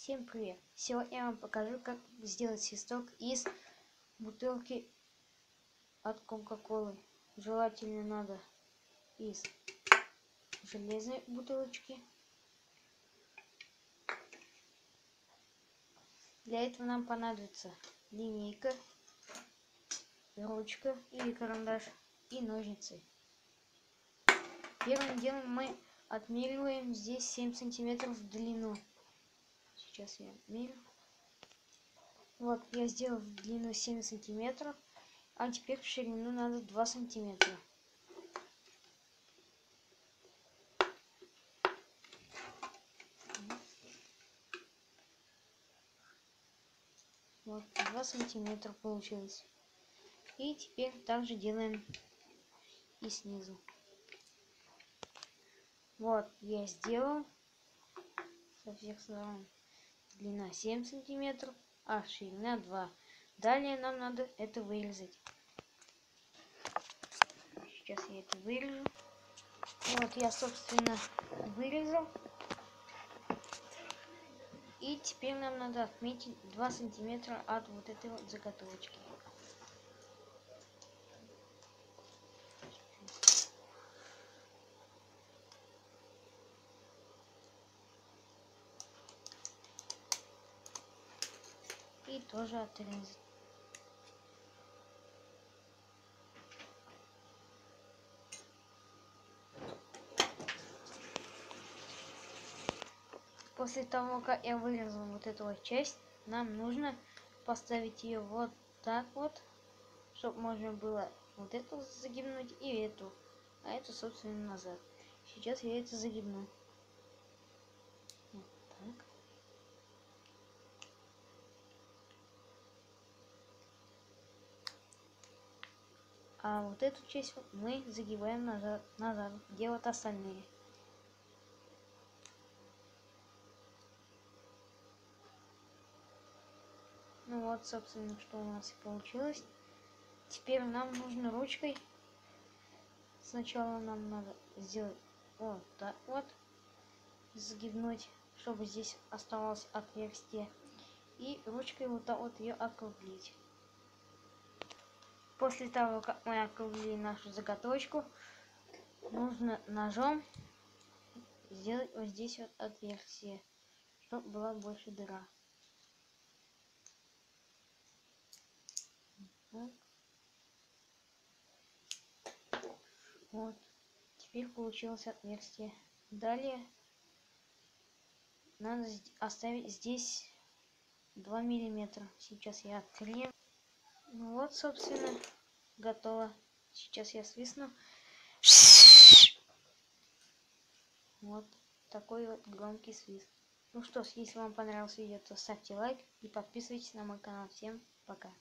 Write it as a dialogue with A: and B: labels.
A: Всем привет! Сегодня я вам покажу, как сделать свисток из бутылки от Кока-Колы. Желательно надо из железной бутылочки. Для этого нам понадобится линейка, ручка или карандаш и ножницы. Первым делом мы отмериваем здесь 7 сантиметров в длину. Сейчас я мерю. Вот, я сделал в длину 7 сантиметров, а теперь в ширину надо 2 сантиметра. Вот, 2 сантиметра получилось. И теперь также делаем и снизу. Вот, я сделал со всех сторон. Длина 7 сантиметров, а ширина 2. Далее нам надо это вырезать. Сейчас я это вырежу. Вот я, собственно, вырезал. И теперь нам надо отметить 2 сантиметра от вот этой вот заготовочки. И тоже отрезать. После того, как я вырезал вот эту вот часть, нам нужно поставить ее вот так вот, чтобы можно было вот эту загибнуть и эту, а эту, собственно, назад. Сейчас я это загибну. Вот так. А вот эту часть мы загибаем назад, где вот остальные. Ну вот, собственно, что у нас и получилось. Теперь нам нужно ручкой. Сначала нам надо сделать вот так вот. Загибнуть, чтобы здесь оставалось отверстие. И ручкой вот так вот ее округлить. После того, как мы округлили нашу заготовочку, нужно ножом сделать вот здесь вот отверстие, чтобы была больше дыра. Так. Вот. Теперь получилось отверстие. Далее надо оставить здесь 2 миллиметра. Сейчас я открою. Ну вот, собственно, готово. Сейчас я свистну. Вот такой вот громкий свист. Ну что ж, если вам понравилось видео, то ставьте лайк и подписывайтесь на мой канал. Всем пока.